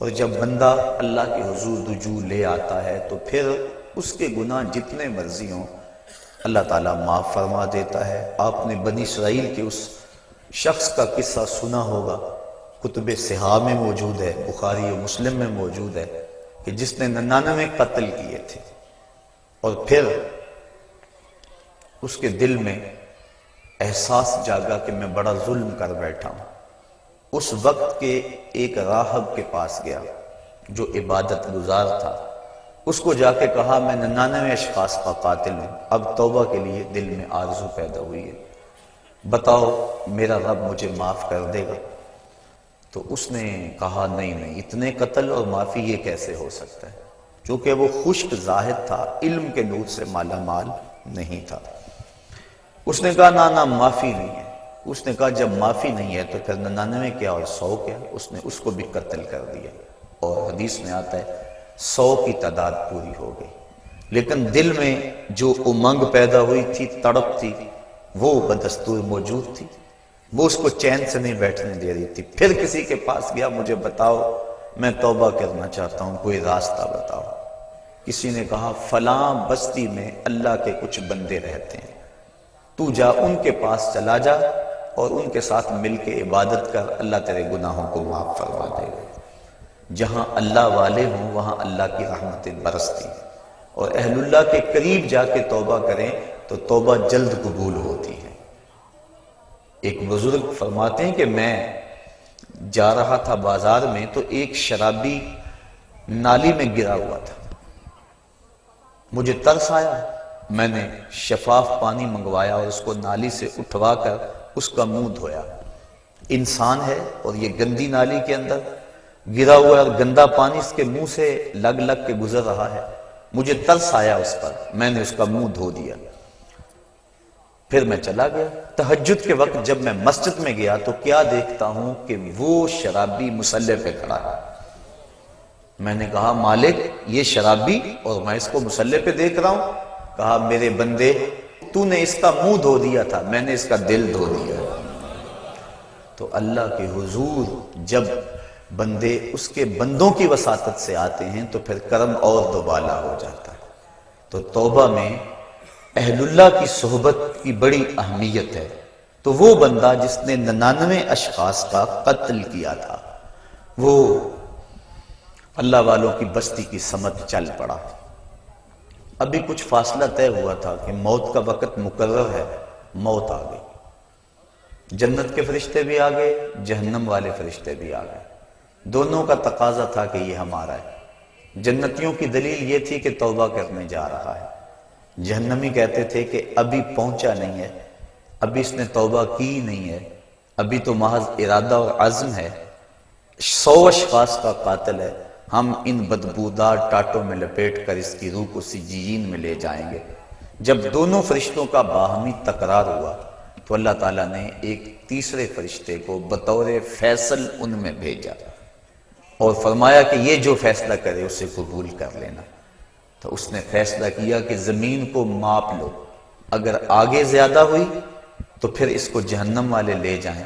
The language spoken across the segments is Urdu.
اور جب بندہ اللہ کے حضور رجوع لے آتا ہے تو پھر اس کے گناہ جتنے مرضی ہوں اللہ تعالیٰ معاف فرما دیتا ہے۔ آپ نے بنی اسرائیل کے اس شخص کا قصہ سنا ہوگا، کتب صحاح میں موجود ہے، بخاری و مسلم میں موجود ہے، کہ جس نے 99 قتل کیے تھے اور پھر اس کے دل میں احساس جاگا کہ میں بڑا ظلم کر بیٹھا ہوں۔ اس وقت کے ایک راہب کے پاس گیا جو عبادت گزار تھا، اس کو جا کے کہا میں 99 اشخاص کا قاتل ہوں، اب توبہ کے لیے دل میں آرزو پیدا ہوئی ہے، بتاؤ میرا رب مجھے معاف کر دے گا؟ تو اس نے کہا نہیں، اتنے قتل اور معافی یہ کیسے ہو سکتا ہے، چونکہ وہ خشک زاہد تھا، علم کے نور سے مالا مال نہیں تھا۔ اس نے کہا نہ معافی نہیں ہے۔ اس نے کہا جب معافی نہیں ہے تو پھر 99 کیا اور 100 کیا؟ اس نے اس کو بھی قتل کر دیا، اور حدیث میں آتا ہے 100 کی تعداد پوری ہو گئی، لیکن دل میں جو امنگ پیدا ہوئی تھی، تڑپ تھی، وہ بدستور موجود تھی، وہ اس کو چین سے نہیں بیٹھنے دے رہی تھی۔ پھر کسی کے پاس گیا، مجھے بتاؤ میں توبہ کرنا چاہتا ہوں، کوئی راستہ بتاؤ۔ کسی نے کہا فلاں بستی میں اللہ کے کچھ بندے رہتے ہیں، تو جا ان کے پاس چلا جا اور ان کے ساتھ مل کے عبادت کر، اللہ تیرے گناہوں کو معاف فرما دے گا۔ جہاں اللہ والے ہوں وہاں اللہ کی رحمتیں برستی ہیں، اور اہل اللہ کے قریب جا کے توبہ کریں تو توبہ جلد قبول ہوتی ہے۔ ایک بزرگ فرماتے ہیں کہ میں جا رہا تھا بازار میں تو ایک شرابی نالی میں گرا ہوا تھا، مجھے ترس آیا، میں نے شفاف پانی منگوایا اور اس کو نالی سے اٹھوا کر اس کا منہ دھویا۔ انسان ہے اور یہ گندی نالی کے اندر گرا ہوا ہے اور گندا پانی اس کے منہ سے لگ کے گزر رہا ہے، مجھے ترس آیا اس پر، میں نے اس کا منہ دھو دیا۔ پھر میں چلا گیا۔ تہجد کے وقت جب میں مسجد میں گیا تو کیا دیکھتا ہوں کہ وہ شرابی مصلی پہ کھڑا ہے۔ میں نے کہا مالک یہ شرابی اور میں اس کو مصلی پہ دیکھ رہا ہوں؟ کہا میرے بندے تو نے اس کا منہ دھو دیا تھا، میں نے اس کا دل دھو دیا۔ تو اللہ کے حضور جب بندے اس کے بندوں کی وساطت سے آتے ہیں تو پھر کرم اور دوبالا ہو جاتا ہے۔ تو توبہ میں اہل اللہ کی صحبت کی بڑی اہمیت ہے۔ تو وہ بندہ جس نے 99 اشخاص کا قتل کیا تھا، وہ اللہ والوں کی بستی کی سمت چل پڑا۔ ابھی کچھ فاصلہ طے ہوا تھا کہ موت کا وقت مقرر ہے، موت آ گئی۔ جنت کے فرشتے بھی آ گئے، جہنم والے فرشتے بھی آ گئے، دونوں کا تقاضا تھا کہ یہ ہمارا ہے۔ جنتیوں کی دلیل یہ تھی کہ توبہ کرنے جا رہا ہے، جہنمی کہتے تھے کہ ابھی پہنچا نہیں ہے، ابھی اس نے توبہ کی نہیں ہے، ابھی تو محض ارادہ اور عزم ہے، 100 اشخاص کا قاتل ہے، ہم ان بدبودار ٹاٹوں میں لپیٹ کر اس کی روح کو سجین میں لے جائیں گے۔ جب دونوں فرشتوں کا باہمی تکرار ہوا تو اللہ تعالیٰ نے ایک تیسرے فرشتے کو بطور فیصل ان میں بھیجا اور فرمایا کہ یہ جو فیصلہ کرے اسے قبول کر لینا۔ تو اس نے فیصلہ کیا کہ زمین کو ماپ لو، اگر آگے زیادہ ہوئی تو پھر اس کو جہنم والے لے جائیں،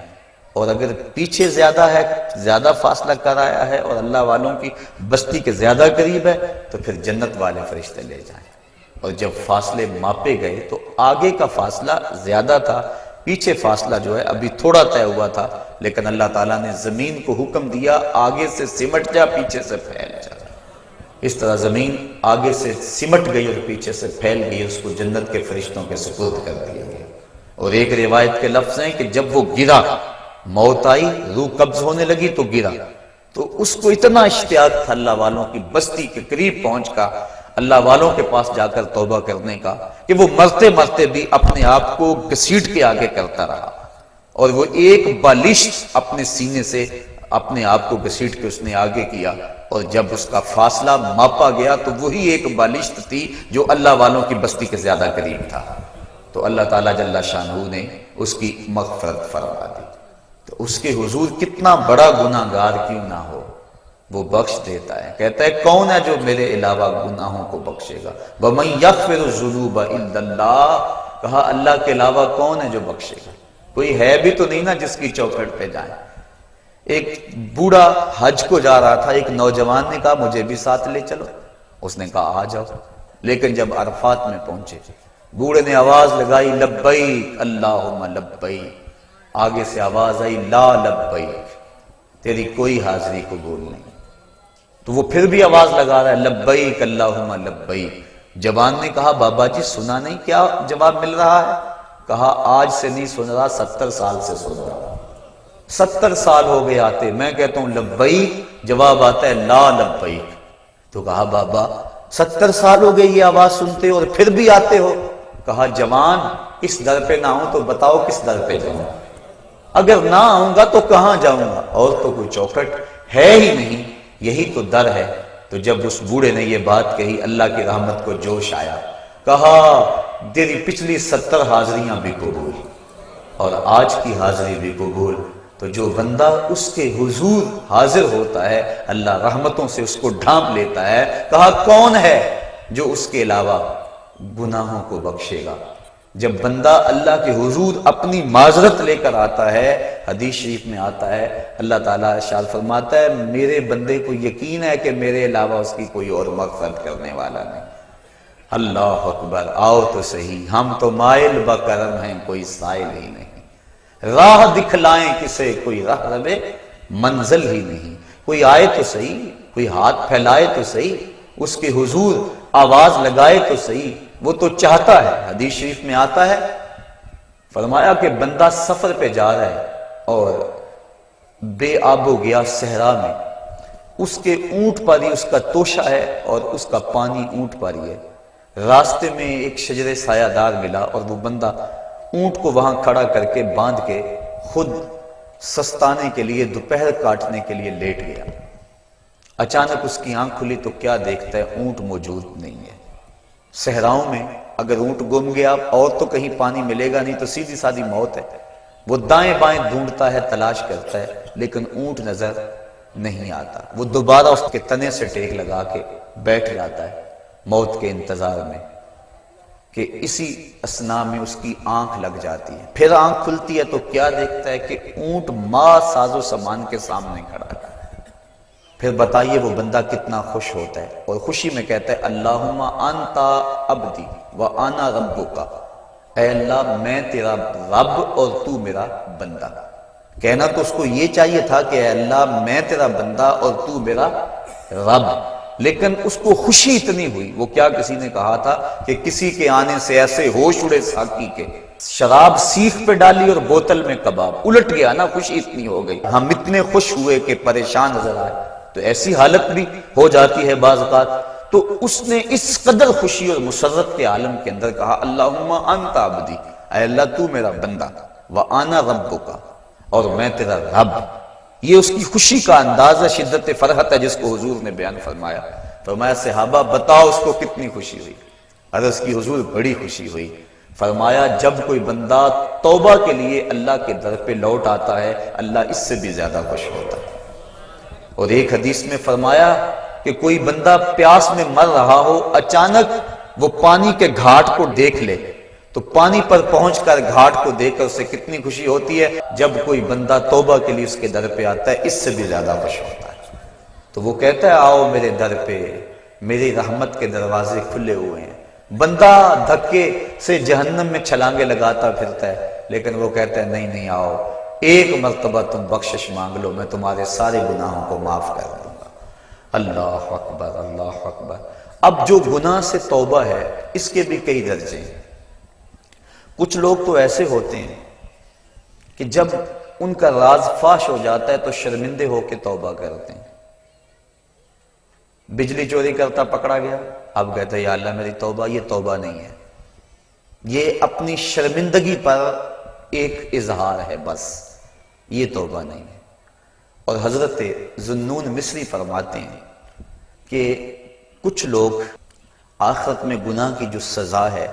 اور اگر پیچھے زیادہ ہے، زیادہ فاصلہ کر آیا ہے اور اللہ والوں کی بستی کے زیادہ قریب ہے تو پھر جنت والے فرشتے لے جائیں۔ اور جب فاصلے ماپے گئے تو آگے کا فاصلہ زیادہ تھا، پیچھے فاصلہ جو ہے ابھی تھوڑا طے ہوا تھا، لیکن اللہ تعالیٰ نے زمین کو حکم دیا آگے سے سمٹ جا، پیچھے سے پھیل جا۔ اس طرح زمین آگے سے سمٹ گئی اور پیچھے سے پھیل گئی، اس کو جنت کے فرشتوں کے سپرد کر دیا گیا۔ اور ایک روایت کے لفظ ہیں کہ جب وہ گرا، موت آئی، روح قبض ہونے لگی تو گرا، تو اس کو اتنا اشتیاق تھا اللہ والوں کی بستی کے قریب پہنچ کا، اللہ والوں کے پاس جا کر توبہ کرنے کا، کہ وہ مرتے مرتے بھی اپنے آپ کو گھسیٹ کے آگے کرتا رہا، اور وہ ایک بالشت اپنے سینے سے اپنے آپ کو گھسیٹ کے اس نے آگے کیا، اور جب اس کا فاصلہ ماپا گیا تو وہی ایک بالشت تھی جو اللہ والوں کی بستی کے زیادہ قریب تھا۔ تو اللہ تعالیٰ جل شانہ نے اس کی مغفرت فرما دی۔ تو اس کے حضور کتنا بڑا گناہ گار کیوں نہ ہو، وہ بخش دیتا ہے۔ کہتا ہے کون ہے جو میرے علاوہ گناہوں کو بخشے گا؟ وَمَن يَغْفِرُ الذُّنُوبَ إِلَّا اللَّهُ، کہا اللہ کے علاوہ کون ہے جو بخشے گا؟ کوئی ہے بھی تو نہیں نا جس کی چوکھٹ پہ جائیں۔ ایک بوڑھا حج کو جا رہا تھا، ایک نوجوان نے کہا مجھے بھی ساتھ لے چلو، اس نے کہا آ جاؤ، لیکن جب عرفات میں پہنچے بوڑھے نے آواز لگائی لبیک اللہم لبیک، آگے سے آواز آئی لا لبیک، تیری کوئی حاضری قبول نہیں، تو وہ پھر بھی آواز لگا رہا ہے لبیک اللہم لبیک۔ جوان نے کہا بابا جی سنا نہیں کیا جواب مل رہا ہے؟ کہا آج سے نہیں سن رہا، 70 سال سے سن رہا، 70 سال ہو گئے آتے، میں کہتا ہوں لبیک، جواب آتا ہے لا لبیک۔ تو کہا بابا 70 سال ہو گئے یہ آواز سنتے اور پھر بھی آتے ہو؟ کہا جوان اس در پہ نہ ہوں تو بتاؤ کس در پہ جاؤں، اگر نہ آؤں گا تو کہاں جاؤں گا، اور تو کوئی چوکھٹ ہے ہی نہیں، یہی تو در ہے۔ تو جب اس بوڑھے نے یہ بات کہی اللہ کی رحمت کو جوش آیا، کہا تیری پچھلی 70 حاضریاں بھی قبول اور آج کی حاضری بھی قبول۔ تو جو بندہ اس کے حضور حاضر ہوتا ہے اللہ رحمتوں سے اس کو ڈھانپ لیتا ہے۔ کہا کون ہے جو اس کے علاوہ گناہوں کو بخشے گا؟ جب بندہ اللہ کے حضور اپنی معذرت لے کر آتا ہے، حدیث شریف میں آتا ہے اللہ تعالیٰ ارشاد فرماتا ہے میرے بندے کو یقین ہے کہ میرے علاوہ اس کی کوئی اور مغفرت کرنے والا نہیں۔ اللہ اکبر، آؤ تو صحیح، ہم تو مائل بکرم ہیں کوئی سائل ہی نہیں، راہ دکھلائیں کسے کوئی راہ ربے منزل ہی نہیں، کوئی آئے تو صحیح، کوئی ہاتھ پھیلائے تو صحیح، اس کے حضور آواز لگائے تو صحیح، وہ تو چاہتا ہے۔ حدیث شریف میں آتا ہے فرمایا کہ بندہ سفر پہ جا رہا ہے اور بے آب و گیا صحرا میں، اس کے اونٹ پر ہی اس کا توشہ ہے اور اس کا پانی اونٹ پر ہی ہے، راستے میں ایک شجر سایہ دار ملا اور وہ بندہ اونٹ کو وہاں کھڑا کر کے باندھ کے خود سستانے کے لیے دوپہر کاٹنے کے لیے لیٹ گیا۔ اچانک اس کی آنکھ کھلی تو کیا دیکھتا ہے اونٹ موجود نہیں ہے۔ صحراؤں میں اگر اونٹ گم گیا اور تو کہیں پانی ملے گا نہیں تو سیدھی سادھی موت ہے، وہ دائیں بائیں ڈھونڈتا ہے تلاش کرتا ہے لیکن اونٹ نظر نہیں آتا، وہ دوبارہ اس کے تنے سے ٹیک لگا کے بیٹھ جاتا ہے موت کے انتظار میں کہ اسی اثناء میں اس کی آنکھ لگ جاتی ہے۔ پھر آنکھ کھلتی ہے تو کیا دیکھتا ہے کہ اونٹ ماں ساز و سامان کے سامنے کھڑا ہے۔ پھر بتائیے وہ بندہ کتنا خوش ہوتا ہے اور خوشی میں کہتا ہے اللہم انتا عبدی وانا ربک، اے اللہ میں تیرا رب اور تو میرا بندہ۔ کہنا تو اس کو یہ چاہیے تھا کہ اے اللہ میں تیرا بندہ اور تو میرا رب، لیکن اس کو خوشی اتنی ہوئی، وہ کیا کسی نے کہا تھا کہ کسی کے آنے سے ایسے ہوش اڑے ساقی کے، شراب سیخ پہ ڈالی اور بوتل میں کباب، الٹ گیا نا، خوشی اتنی ہو گئی، ہم اتنے خوش ہوئے کہ پریشان نظر آئے، تو ایسی حالت بھی ہو جاتی ہے بعض اوقات۔ تو اس نے اس قدر خوشی اور مسرت کے عالم کے اندر کہا اللہم انت عبدی، اے اللہ تو میرا بندہ، وانا ربک اور میں تیرا رب۔ یہ اس کی خوشی کا انداز ہے، شدت فرحت ہے جس کو حضور نے بیان فرمایا۔ فرمایا صحابہ بتاؤ اس کو کتنی خوشی ہوئی؟ عرض کی حضور بڑی خوشی ہوئی۔ فرمایا جب کوئی بندہ توبہ کے لیے اللہ کے در پہ لوٹ آتا ہے اللہ اس سے بھی زیادہ خوش ہوتا ہے۔ اور ایک حدیث میں فرمایا کہ کوئی بندہ پیاس میں مر رہا ہو، اچانک وہ پانی کے گھاٹ کو دیکھ لے تو پانی پر پہنچ کر گھاٹ کو دیکھ کر اسے کتنی خوشی ہوتی ہے۔ جب کوئی بندہ توبہ کے لیے اس کے در پہ آتا ہے اس سے بھی زیادہ خوش ہوتا ہے۔ تو وہ کہتا ہے آؤ میرے در پہ، میری رحمت کے دروازے کھلے ہوئے ہیں۔ بندہ دھکے سے جہنم میں چھلانگے لگاتا پھرتا ہے لیکن وہ کہتا ہے نہیں نہیں، آؤ ایک مرتبہ تم بخشش مانگ لو، میں تمہارے سارے گناہوں کو معاف کر دوں گا۔ اللہ اکبر، اللہ اکبر۔ اب جو گناہ سے توبہ ہے اس کے بھی کئی درجے ہیں۔ کچھ لوگ تو ایسے ہوتے ہیں کہ جب ان کا راز فاش ہو جاتا ہے تو شرمندے ہو کے توبہ کرتے ہیں۔ بجلی چوری کرتا پکڑا گیا، اب کہتا ہے یا اللہ میری توبہ، یہ توبہ نہیں ہے، یہ اپنی شرمندگی پر ایک اظہار ہے، بس یہ توبہ نہیں ہے۔ اور حضرت ذوالنون مصری فرماتے ہیں کہ کچھ لوگ آخرت میں گناہ کی جو سزا ہے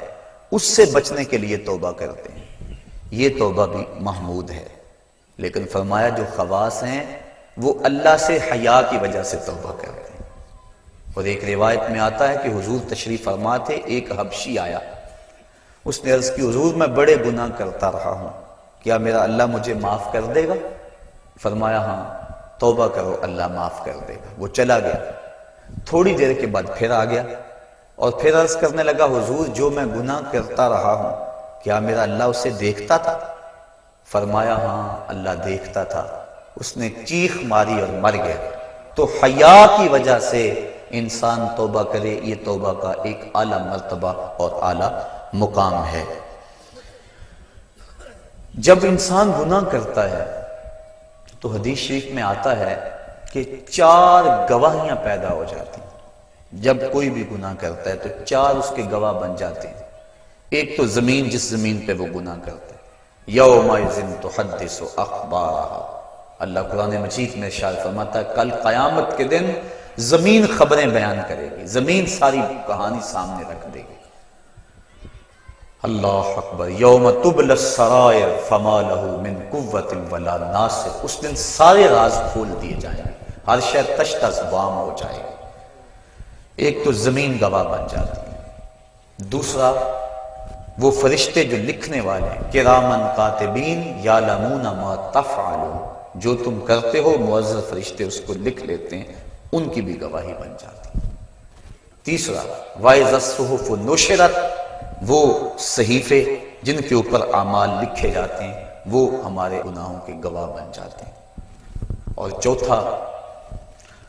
اس سے بچنے کے لیے توبہ کرتے ہیں، یہ توبہ بھی محمود ہے، لیکن فرمایا جو خواص ہیں وہ اللہ سے حیا کی وجہ سے توبہ کرتے ہیں۔ اور ایک روایت میں آتا ہے کہ حضور تشریف فرما تھے، ایک حبشی آیا، اس نے عرض کی حضور میں بڑے گناہ کرتا رہا ہوں، کیا میرا اللہ مجھے معاف کر دے گا؟ فرمایا ہاں۔ توبہ کرو اللہ معاف کر دے گا۔ وہ چلا گیا، تھوڑی دیر کے بعد پھر آ گیا اور پھر عرض کرنے لگا حضور جو میں گناہ کرتا رہا ہوں کیا میرا اللہ اسے دیکھتا تھا؟ فرمایا ہاں اللہ دیکھتا تھا۔ اس نے چیخ ماری اور مر گیا۔ تو حیا کی وجہ سے انسان توبہ کرے، یہ توبہ کا ایک اعلیٰ مرتبہ اور اعلیٰ مقام ہے۔ جب انسان گناہ کرتا ہے تو حدیث شریف میں آتا ہے کہ 4 گواہیاں پیدا ہو جاتی ہیں۔ جب کوئی بھی گناہ کرتا ہے تو 4 اس کے گواہ بن جاتے ہیں۔ ایک تو زمین، جس زمین پہ وہ گناہ کرتا ہے، یومئذ تحدث اخبارہا، اللہ قرآن مجید میں ارشاد فرماتا ہے کل قیامت کے دن زمین خبریں بیان کرے گی، زمین ساری کہانی سامنے رکھ دے گی۔ اللہ اکبر، یوم تبلی السرائر فما لہ من قوت ولا ناصر، اس دن سارے راز کھول دیے جائیں گے، ہر شے تش تش بام ہو جائے گی۔ ایک تو زمین گواہ بن جاتی ہے، دوسرا وہ فرشتے جو لکھنے والے ہیں، کرامن کاتبین یعلمون ما تفعلون، جو تم کرتے ہو معزز فرشتے اس کو لکھ لیتے ہیں، ان کی بھی گواہی بن جاتی ہے۔ تیسرا وَإِذَا الصُّحُفُ نُشِرَتْ، وہ صحیفے جن کے اوپر اعمال لکھے جاتے ہیں وہ ہمارے گناہوں کے گواہ بن جاتے ہیں۔ اور چوتھا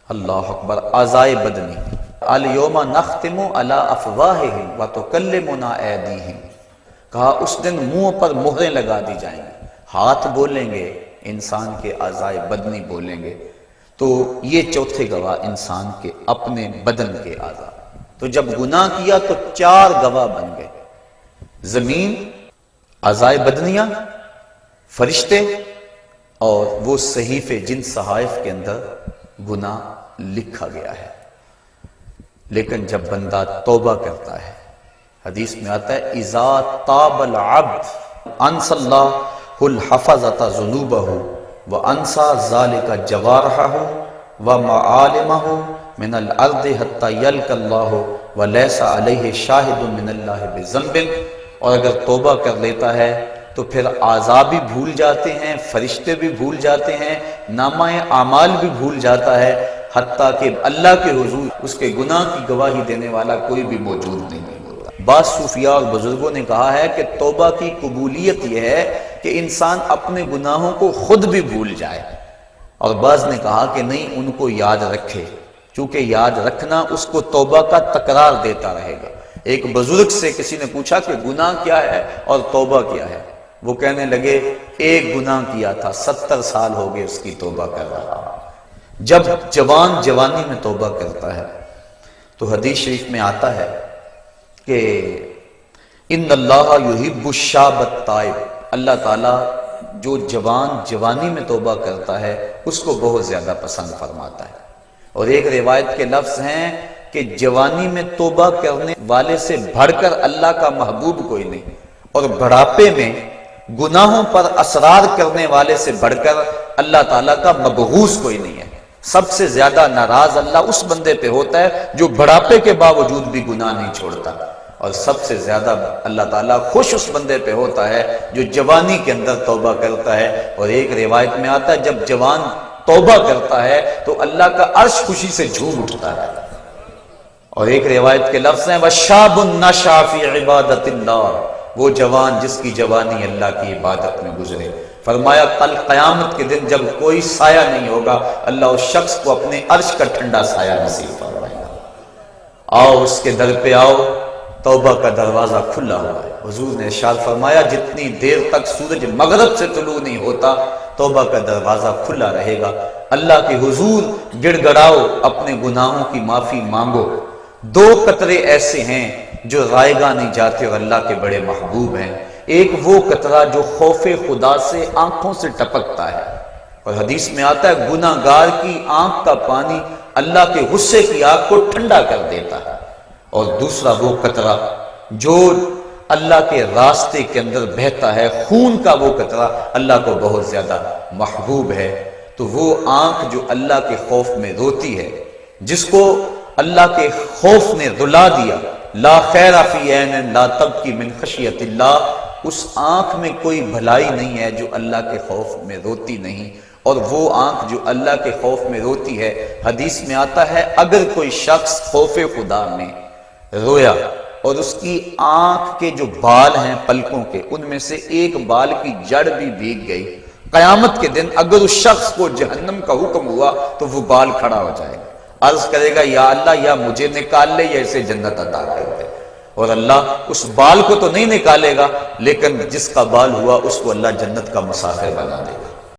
اللہ اکبر، اعضائے بدنی، اليوم نختم علی افواہہم وتکلمنا ایدیہم، کہا اس دن منہ پر مہریں لگا دی جائیں گی، ہاتھ بولیں گے، انسان کے اعضائے بدنی بولیں گے۔ تو یہ چوتھے گواہ انسان کے اپنے بدن کے اعضاء۔ تو جب گناہ کیا تو 4 گواہ بن گئے، زمین، اعضائے بدنیاں، فرشتے اور وہ صحیفے جن صحائف کے اندر گناہ لکھا گیا ہے۔ لیکن جب بندہ توبہ کرتا ہے، حدیث میں آتا ہے اذا تاب العبد انسى اللہ الحفظۃ ذنوبہ وانسى ذلك جوارحہ ومعالمہ من الارض حتی یلقى اللہ ولیس علیہ شاہد من اللہ بذنب، اور اگر توبہ کر لیتا ہے تو پھر اعضاء بھی بھول جاتے ہیں، فرشتے بھی بھول جاتے ہیں، نامہ اعمال بھی بھول جاتا ہے، حتیٰ کہ اللہ کے حضور اس کے گناہ کی گواہی دینے والا کوئی بھی موجود نہیں ہوتا۔ بعض صوفیاء اور بزرگوں نے کہا ہے کہ توبہ کی قبولیت یہ ہے کہ انسان اپنے گناہوں کو خود بھی بھول جائے، اور بعض نے کہا کہ نہیں، ان کو یاد رکھے، چونکہ یاد رکھنا اس کو توبہ کا تکرار دیتا رہے گا۔ ایک بزرگ سے کسی نے پوچھا کہ گناہ کیا ہے اور توبہ کیا ہے؟ وہ کہنے لگے ایک گناہ کیا تھا، 70 سال ہو گئے اس کی توبہ کر رہا۔ جب جوان جوانی میں توبہ کرتا ہے تو حدیث شریف میں آتا ہے کہ ان اللہ یحب الشاب التائب، اللہ تعالیٰ جو جوان جوانی میں توبہ کرتا ہے اس کو بہت زیادہ پسند فرماتا ہے۔ اور ایک روایت کے لفظ ہیں کہ جوانی میں توبہ کرنے والے سے بڑھ کر اللہ کا محبوب کوئی نہیں، اور بڑھاپے میں گناہوں پر اصرار کرنے والے سے بڑھ کر اللہ تعالیٰ کا مبغوث کوئی نہیں ہے۔ سب سے زیادہ ناراض اللہ اس بندے پہ ہوتا ہے جو بڑھاپے کے باوجود بھی گناہ نہیں چھوڑتا، اور سب سے زیادہ اللہ تعالیٰ خوش اس بندے پہ ہوتا ہے جو جوانی کے اندر توبہ کرتا ہے۔ اور ایک روایت میں آتا ہے جب جوان توبہ کرتا ہے تو اللہ کا عرش خوشی سے جھوم اٹھتا ہے۔ اور ایک روایت کے لفظ ہیں وَشَابٌ نَشَأَ فِي عِبَادَةِ اللَّهِ، وہ جوان جس کی جوانی اللہ کی عبادت میں گزرے۔ فرمایا کل قیامت کے دن جب کوئی سایہ نہیں ہوگا، اللہ اس شخص کو اپنے عرش کا ٹھنڈا سایہ نصیب فرمائے گا۔ آؤ اس کے در پہ آؤ، توبہ کا دروازہ کھلا ہوا ہے۔ حضور نے ارشاد فرمایا جتنی دیر تک سورج مغرب سے طلوع نہیں ہوتا توبہ کا دروازہ کھلا رہے گا۔ اللہ کے حضور گڑ گڑاؤ، اپنے گناہوں کی معافی مانگو۔ 2 قطرے ایسے ہیں جو رائے گاہ نہیں جاتے اور اللہ کے بڑے محبوب ہیں۔ ایک وہ قطرہ جو خوف خدا سے آنکھوں سے ٹپکتا ہے، اور حدیث میں آتا ہے گناہ گار کی آنکھ کا پانی اللہ کے غصے کی آگ کو ٹھنڈا کر دیتا ہے۔ اور دوسرا وہ قطرہ جو اللہ کے راستے کے اندر بہتا ہے، خون کا وہ قطرہ اللہ کو بہت زیادہ محبوب ہے۔ تو وہ آنکھ جو اللہ کے خوف میں روتی ہے، جس کو اللہ کے خوف نے رلا دیا، لا خیر فی عین لا تبکی من خشیت اللہ، اس آنکھ میں کوئی بھلائی نہیں ہے جو اللہ کے خوف میں روتی نہیں۔ اور وہ آنکھ جو اللہ کے خوف میں روتی ہے، حدیث میں آتا ہے اگر کوئی شخص خوف خدا میں رویا اور اس کی آنکھ کے جو بال ہیں پلکوں کے، ان میں سے ایک بال کی جڑ بھی بھیگ گئی، قیامت کے دن اگر اس شخص کو جہنم کا حکم ہوا تو وہ بال کھڑا ہو جائے گا، عرض کرے گا یا اللہ یا مجھے نکال لے یا اسے جنت عطا کر دے، اور اللہ اس بال کو تو نہیں نکالے گا لیکن جس کا بال ہوا اس کو اللہ جنت کا مسافر بنا دے گا۔